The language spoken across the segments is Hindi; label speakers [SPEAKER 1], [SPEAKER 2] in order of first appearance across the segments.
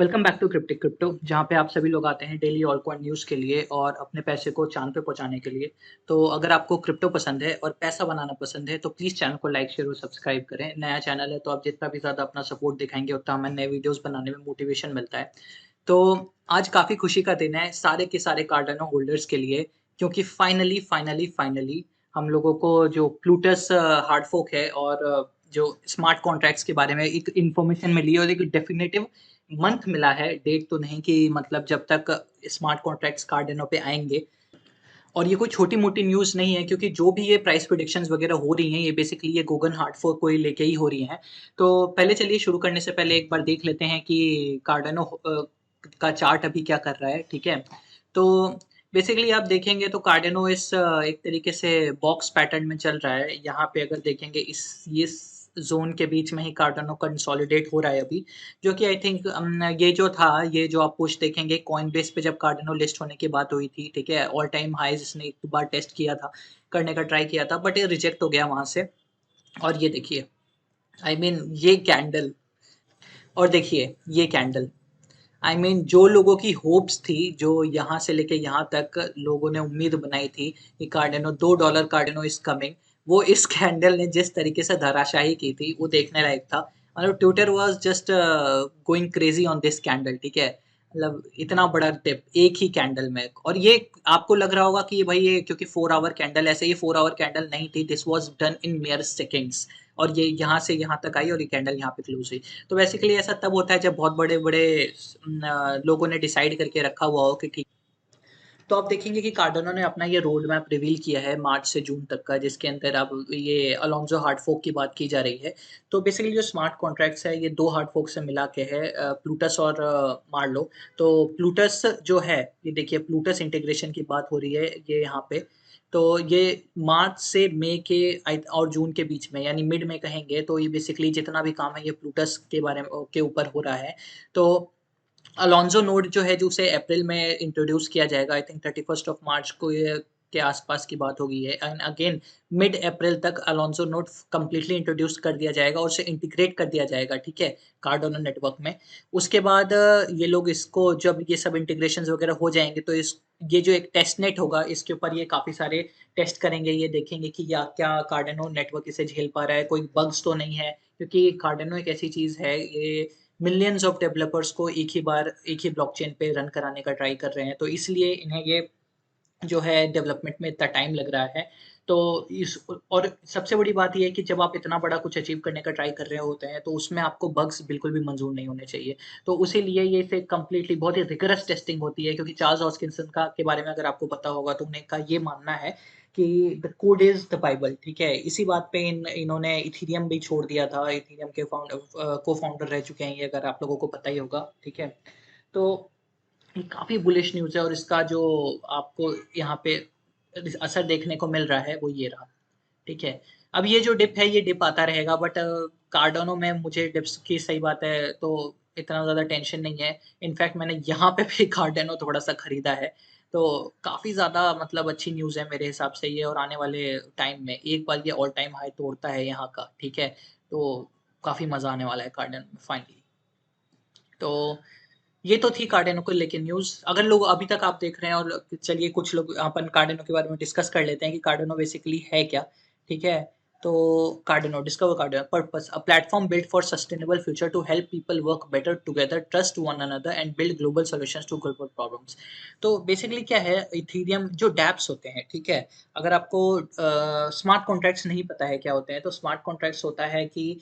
[SPEAKER 1] Welcome back to cryptic crypto जहाँ पे आप सभी लोग आते हैं डेली ऑल कॉइन न्यूज़ के लिए और अपने पैसे को चाँद पे पहुँचाने के लिए। तो अगर आपको क्रिप्टो पसंद है और पैसा बनाना पसंद है तो प्लीज़ चैनल को लाइक, शेयर और सब्सक्राइब करें। नया चैनल है तो आप जितना भी ज़्यादा अपना सपोर्ट दिखाएँगे उतना हमें नए वीडियोज़ बनाने में मोटिवेशन मिलता है। तो आज काफ़ी खुशी का दिन है सारे के सारे कार्डानो होल्डर्स के लिए क्योंकि फाइनली हम लोगों को जो प्लूटस हार्ड फोर्क है और जो स्मार्ट कॉन्ट्रैक्ट्स के बारे में एक इन्फॉर्मेशन मिली है और एक डेफिनिटिव मंथ मिला है, डेट तो नहीं कि मतलब जब तक स्मार्ट कॉन्ट्रैक्ट्स कार्डानो पे आएँगे। और ये कोई छोटी-मोटी न्यूज़ नहीं है क्योंकि जो भी ये प्राइस प्रेडिक्शंस वगैरह हो रही हैं, ये बेसिकली ये गगन हार्टफोर्ड को ही लेके ही हो रही हैं। तो पहले चलिए शुरू करने से पहले एक बार देख लेते हैं कि कार्डानो का चार्ट अभी क्या कर रहा है, ठीक है? तो बेसिकली आप देखेंगे तो कार्डानो एक तरीके से बॉक्स पैटर्न में चल रहा है। यहाँ पे अगर देखेंगे इस ज़ोन के बीच में ही कार्डानो कंसोलिडेट हो रहा है अभी, जो कि आई थिंक ये जो था, ये जो आप पुश देखेंगे कॉइनबेस पे जब कार्डिनो लिस्ट होने की बात हुई थी, ठीक है? ऑल टाइम हाईज़ इसने एक बार टेस्ट किया था, करने का ट्राई किया था बट ये रिजेक्ट हो गया वहाँ से। और ये देखिए, आई मीन ये कैंडल और देखिए ये कैंडल, आई मीन जो लोगों की होप्स थी, जो यहाँ से लेके यहाँ तक लोगों ने उम्मीद बनाई थी कि कार्डिनो $2 कार्डिनो इज़ कमिंग, वो इस कैंडल ने जिस तरीके से धराशायी की थी, वो देखने लायक था। मतलब Twitter was just going crazy on this candle, ठीक है? मतलब इतना बड़ा डिप एक ही कैंडल में। और ये आपको लग रहा होगा कि भाई ये क्योंकि 4 आवर कैंडल, ऐसे ये 4 आवर कैंडल नहीं थी, this was done in mayor seconds और ये यहाँ से यहाँ तक आई और ये कैंडल यहाँ पे क्लोज़ हुई। तो बेसिकली ऐसा तब होता है जब बहुत बड़े-बड़े लोगों ने डिसाइड करके रखा हुआ हो कि ठीक। तो आप देखेंगे कि कार्डानो ने अपना ये रोड मैप रिवील किया है मार्च से जून तक का, जिसके अंदर अब ये अलोंज़ो हार्ड फोर्क की बात की जा रही है। तो बेसिकली जो स्मार्ट कॉन्ट्रैक्ट्स है, ये 2 हार्ड फोर्क से मिला के है, प्लूटस और मार्लो। तो प्लूटस जो है, ये देखिए प्लूटस इंटीग्रेशन की बात हो रही है ये यहाँ पे। तो ये मार्च से मई के और जून के बीच में यानी मिड में कहेंगे तो ये बेसिकली जितना भी काम है ये प्लूटस के बारे में के ऊपर हो रहा है। तो अलोंज़ो नोड जो है जो उसे अप्रैल में इंट्रोड्यूस किया जाएगा, I think 31st of March को ये के आसपास की बात होगी ये, एंड अगेन मिड अप्रैल तक अलोंज़ो नोड कंप्लीटली इंट्रोड्यूस कर दिया जाएगा और उसे इंटीग्रेट कर दिया जाएगा, ठीक है? कार्डानो नेटवर्क में। उसके बाद ये लोग इसको जब ये सब इंटीग्रेशंस वगैरह हो जाएँगे तो इस ये जो एक टेस्ट नेट होगा इसके ऊपर ये काफ़ी सारे टेस्ट करेंगे, ये देखेंगे कि या क्या कार्डानो नेटवर्क इसे झेल पा रहा है, कोई बग्स तो नहीं है, क्योंकि कार्डानो एक ऐसी चीज़ है, ये मिलियंस ऑफ डेवलपर्स को एक ही बार एक ही ब्लॉकचेन पे रन कराने का ट्राई कर रहे हैं, तो इसलिए इन्हें ये जो है डेवलपमेंट में इतना टाइम लग रहा है। तो इस और सबसे बड़ी बात ये है कि जब आप इतना बड़ा कुछ अचीव करने का ट्राई कर रहे होते हैं, तो उसमें आपको बग्स बिल्कुल भी मंज़ूर नहीं होने चाहिए। तो उसी लिए ये इसे कंप्लीटली बहुत ही रिगरस टेस्टिंग होती है, क्योंकि चार्ल्स हॉस्किंसन का के बारे में अगर आपको पता होगा तो उन्हें का ये मानना है कि the code is the Bible, ठीक है? इसी बात पे इन्होंने इथेरियम भी छोड़ दिया था, इथेरियम के को-फाउंडर रह चुके हैं ये, अगर आप लोगों को पता ही होगा, ठीक है? तो ये काफ़ी बुलिश न्यूज़ है और इसका जो आपको यहाँ पे असर देखने को मिल रहा है वो ये रहा, ठीक है? अब ये जो डिप है ये डिप आता रहेगा बट कार्डानो में मुझे डिप्स की सही बात है तो इतना ज़्यादा टेंशन नहीं है। इनफैक्ट मैंने यहाँ पे भी कार्डानो थोड़ा-सा खरीदा है। तो काफ़ी ज़्यादा मतलब अच्छी न्यूज़ है मेरे हिसाब से ये, और आने वाले टाइम में एक बार ये ऑल टाइम हाई तोड़ता है यहाँ का, ठीक है? तो काफ़ी मज़ा आने वाला है कार्डानो में फाइनली। तो ये तो थी कार्डिनो को लेके न्यूज़। अगर लोग अभी तक आप देख रहे हैं और चलिए कुछ लोग अपन कार्डिनो के बारे में डिस्कस कर लेते हैं कि कार्डिनो बेसिकली है क्या, ठीक है? तो Cardano, discover Cardano purpose, a platform built for sustainable future to help people work better together, trust one another and build global solutions to global problems. तो बेसिकली क्या है, इथेरियम जो डैप्स होते हैं, ठीक है? अगर आपको स्मार्ट कॉन्ट्रैक्ट्स नहीं पता है क्या होते हैं, तो स्मार्ट कॉन्ट्रैक्ट्स होता है कि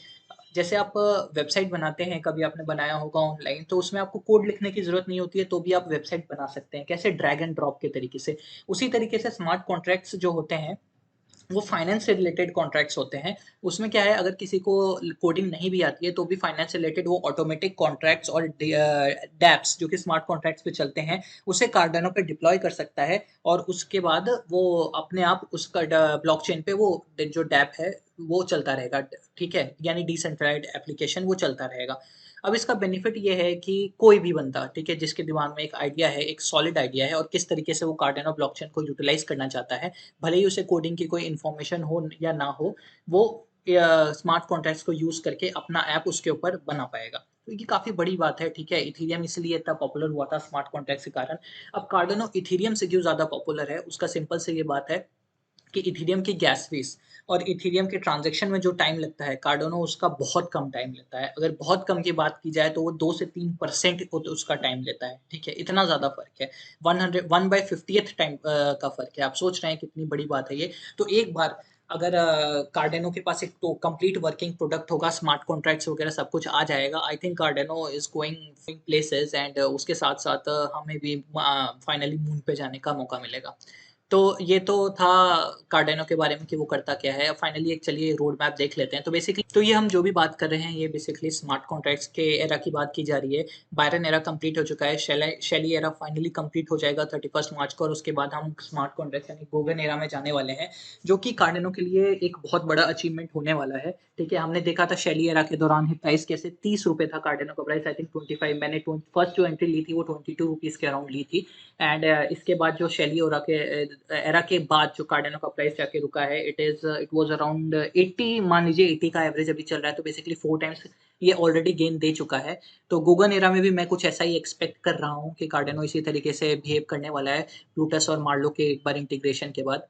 [SPEAKER 1] जैसे आप वेबसाइट बनाते हैं, कभी आपने बनाया होगा ऑनलाइन, तो उसमें आपको कोड लिखने की ज़रूरत नहीं होती है, तो भी आप वेबसाइट बना सकते हैं। कैसे? ड्रैग एंड ड्रॉप के तरीके से। उसी तरीके से स्मार्ट कॉन्ट्रैक्ट्स जो होते हैं, वो फाइनेंस से रिलेटेड कॉन्ट्रैक्ट्स होते हैं। उसमें क्या है, अगर किसी को कोडिंग नहीं भी आती है, तो भी फाइनेंस से रिलेटेड वो ऑटोमेटिक कॉन्ट्रैक्ट्स और डैप्स जो कि स्मार्ट कॉन्ट्रैक्ट्स पे चलते हैं, उसे कार्डानो पे डिप्लॉय कर सकता है और उसके बाद वो अपने आप उसका ब्लॉकचेन पे वो जो डैप है, वो चलता रहेगा, ठीक है? यानी डिसेंट्रलाइज्ड एप्लीकेशन वो चलता रहेगा। अब इसका बेनिफिट ये है कि कोई भी बंदा, ठीक है, जिसके दिमाग में एक आइडिया है, एक सॉलिड आइडिया है और किस तरीके से वो कार्डानो ब्लॉकचेन को यूटिलाइज़ करना चाहता है, भले ही उसे कोडिंग की कोई इन्फॉर्मेशन हो या ना हो, वो स्मार्ट कॉन्ट्रैक्ट्स को यूज़ करके अपना ऐप उसके ऊपर बना पाएगा। तो ये काफ़ी बड़ी बात है, ठीक है? इथेरियम इसलिए इतना पॉपुलर हुआ था स्मार्ट कॉन्ट्रैक्ट्स के कारण। अब कार्डानो इथेरियम से क्यों ज़्यादा पॉपुलर है, उसका सिंपल सी ये बात है कि इथेरियम की गैस फीस और इथेरियम के ट्रांज़ैक्शन में जो टाइम लगता है, कार्डानो उसका बहुत कम टाइम लेता है। अगर बहुत कम की बात की जाए तो वो 2 से 3% उसका टाइम लेता है, ठीक है? इतना ज़्यादा फ़र्क है। 1/50th टाइम का फ़र्क है। आप सोच रहे हैं कितनी बड़ी बात है ये। तो एक बार अगर कार्डानो के पास एक तो कंप्लीट वर्किंग प्रोडक्ट होगा, स्मार्ट कॉन्ट्रैक्ट्स वगैरह सब कुछ आ जाएगा। I think Cardano is going places and उसके साथ-साथ हमें भी फाइनली मून पे जाने का मौका मिलेगा। तो ये तो था कार्डानो के बारे में कि वो करता क्या है। अब फाइनली एक चलिए रोड मैप देख लेते हैं। तो बेसिकली तो ये हम जो भी बात कर रहे हैं, ये बेसिकली स्मार्ट कॉन्ट्रैक्ट्स के एरा की बात की जा रही है। बायरन एरा कंप्लीट हो चुका है, शेली एरा फाइनली कंप्लीट हो जाएगा 31 मार्च को और उसके बाद हम स्मार्ट कॉन्ट्रैक्ट्स यानी गोगन एरा में जाने वाले हैं, जो कि कार्डानो के लिए एक बहुत बड़ा अचीवमेंट होने वाला है, ठीक है? हमने देखा था शेली एरा के दौरान ही प्राइस कैसे ₹30 था कार्डानो का प्राइस, आई थिंक 25 मैंने फर्स्ट जो एंट्री ली थी वो ₹22 के अराउंड ली थी। एंड इसके बाद जो शेली ओरा के एरा के बाद जो कार्डानो का प्राइस जाके रुका है, इट वाज अराउंड 80, मान लीजिए 80 का एवरेज अभी चल रहा है, तो बेसिकली 4 टाइम्स ये ऑलरेडी गेन दे चुका है। तो गोगन एरा में भी मैं कुछ ऐसा ही एक्सपेक्ट कर रहा हूँ कि कार्डानो इसी तरीके से बिहेव करने वाला है प्लूटस और मार्लो के एक बार इंटीग्रेशन के बाद।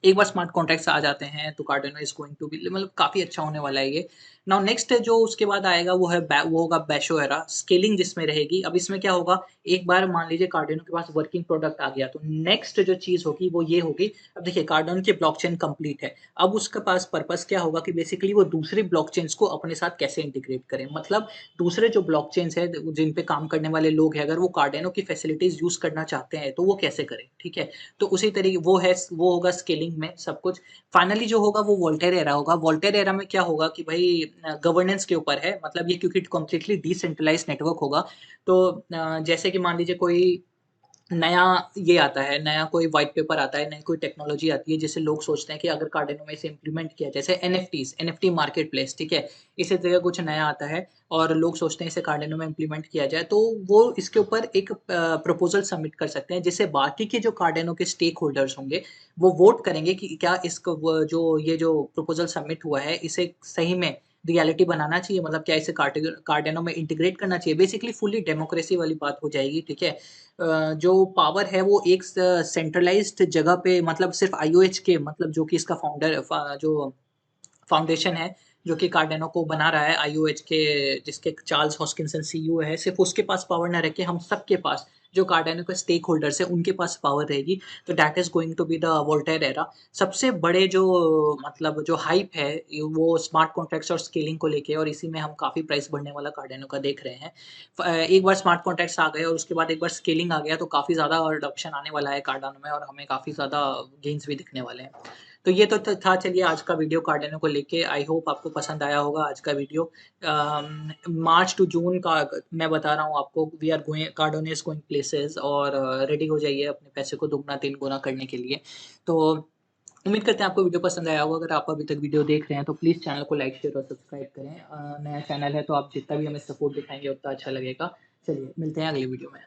[SPEAKER 1] एक बार स्मार्ट कॉन्ट्रैक्ट्स आ जाते हैं तो Cardano is going to be मतलब काफ़ी अच्छा होने वाला है ये। नाउ नेक्स्ट जो उसके बाद आएगा वो होगा बैशो एरा, स्केलिंग जिसमें रहेगी। अब इसमें क्या होगा, एक बार मान लीजिए कार्डानो के पास वर्किंग प्रोडक्ट आ गया तो नेक्स्ट जो चीज़ होगी वो ये होगी। अब देखिए कार्डानो की ब्लॉकचेन कंप्लीट है। अब उसके पास पर्पज़ क्या होगा कि बेसिकली वो दूसरी ब्लॉकचेन्स को अपने साथ कैसे इंटीग्रेट करें। मतलब दूसरे जो ब्लॉकचेन्स हैं जिन पे काम करने वाले लोग हैं, अगर वो कार्डानो की फैसिलिटीज़ यूज़ करना चाहते हैं तो वो कैसे करें, ठीक है? तो उसी तरीके वो होगा स्केलिंग में सब कुछ। फाइनली जो होगा वो वोल्टेयर एरा होगा। वोल्टेयर एरा में क्या होगा कि भई गवर्नेंस के ऊपर है, मतलब ये क्योंकि कंप्लीटली डिसेंट्रलाइज़्ड नेटवर्क होगा। तो जैसे कि मान लीजिए कोई नया ये आता है, नया कोई व्हाइट पेपर आता है, नई कोई टेक्नोलॉजी आती है जिसे लोग सोचते हैं कि अगर कार्डिनो में इसे इम्प्लीमेंट किया जैसे एनएफटीज़, एनएफटी मार्केट प्लेस, ठीक है? इसी तरह कुछ नया आता है और लोग सोचते हैं इसे कार्डिनो में इम्प्लीमेंट किया जाए, तो वो इसके ऊपर एक प्रपोज़ल सबमिट कर सकते हैं, जिससे बाकी के जो कार्डिनो के स्टेक होल्डर्स होंगे, वो वोट करेंगे कि क्या इसको वो जो प्रपोज़ल सबमिट हुआ है, इसे सही में रियलिटी बनाना चाहिए, मतलब क्या इसे कार्डिनो में इंटीग्रेट करना चाहिए। बेसिकली फुल्ली डेमोक्रेसी वाली बात हो जाएगी, ठीक है? जो पावर है वो एक सेंट्रलाइज़्ड जगह पे मतलब सिर्फ़ आईओएच के मतलब जो कि इसका जो फाउंडेशन है, जो कि कार्डानो को बना रहा है आईओएच के जिसके चार्ल्स हॉस्किंसन सीईओ है, सिर्फ़ उसके पास पावर ना रह के हम सबके पास, जो कार्डानो के स्टेक होल्डर्स हैं, उनके पास पावर रहेगी। तो that is going to be the Voltaire era. सबसे बड़े जो मतलब जो हाइप है, वो स्मार्ट कॉन्ट्रैक्ट्स और स्केलिंग को लेके और इसी में हम काफ़ी प्राइस बढ़ने वाला कार्डानो का देख रहे हैं। एक बार स्मार्ट कॉन्ट्रैक्ट्स आ गए और उसके बाद एक बार स्केलिंग आ गया, तो काफ़ी ज़्यादा अडॉप्शन आने वाला है कार्डानो में और हमें काफ़ी ज़्यादा गेन्स भी दिखने वाले हैं। तो ये तो था चलिए आज का वीडियो कार्डिनो को लेके। आई होप आपको पसंद आया होगा आज का वीडियो। मार्च टू जून का मैं बता रहा हूँ आपको, we are going Cardano is going places और रेडी हो जाइए अपने पैसे को दुगना तिन गुना करने के लिए। तो उम्मीद करते हैं आपको वीडियो पसंद आया होगा। अगर आप अभी तक वीडियो देख रहे हैं तो प्लीज़ चैनल को लाइक, शेयर और सब्सक्राइब करें। नया चैनल है तो आप जितना भी हमें सपोर्ट दिखाएँगे उतना अच्छा लगेगा। चलिए मिलते हैं अगली वीडियो में।